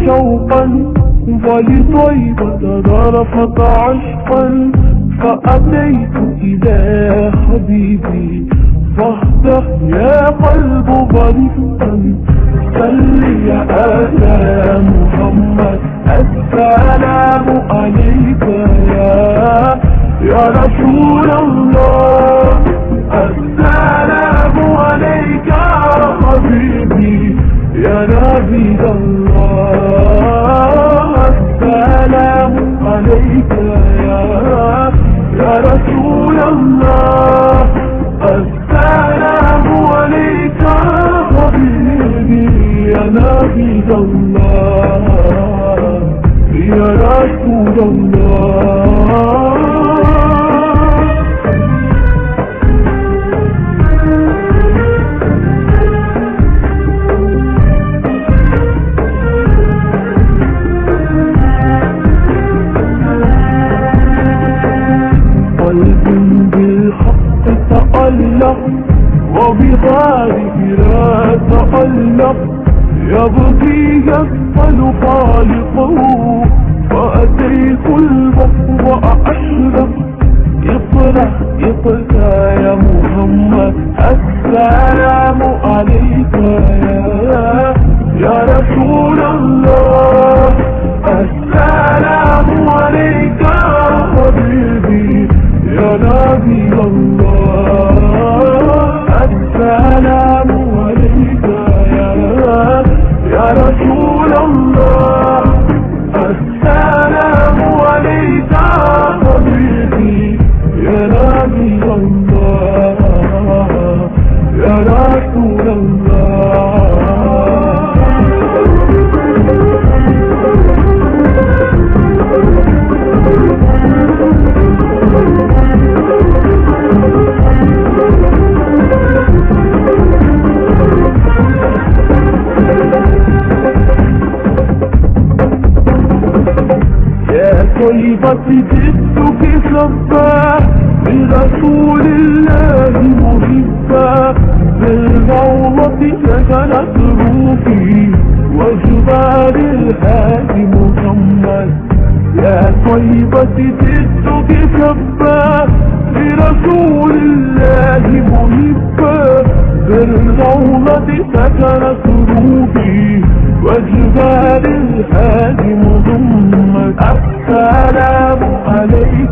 شوقا ولطيبة ذرفت عشقا فأتيت إلى حبيبي فاهده يا قلب ظريفا سل يا محمد السلام عليك يا رسول الله السلام عليك يا حبيبي يا نبي الله السلام عليك يا رسول الله السلام عليك يا حبيبي يا نبي الله يا رسول الله. قلب بالحق تألق وبغيره لا تألق يبغي يسأل خالقه فأتيت البحر أشرق اقرأ يا محمد السلام عليك يا رسول الله السلام عليك يا حبيبي يا نبي الله السلام عليك يا رسول الله السلام عليك يا حبيبي يا نبي الله يا رسول الله. طيبتي جدك سبا لرسول الله محبا بالروضة سكنت روحي وجبال الهادي محمد يا طيبتي جدك سبا لرسول الله محبا بالروضة سكنت روحي وجبال الهادي محمد السلام عليك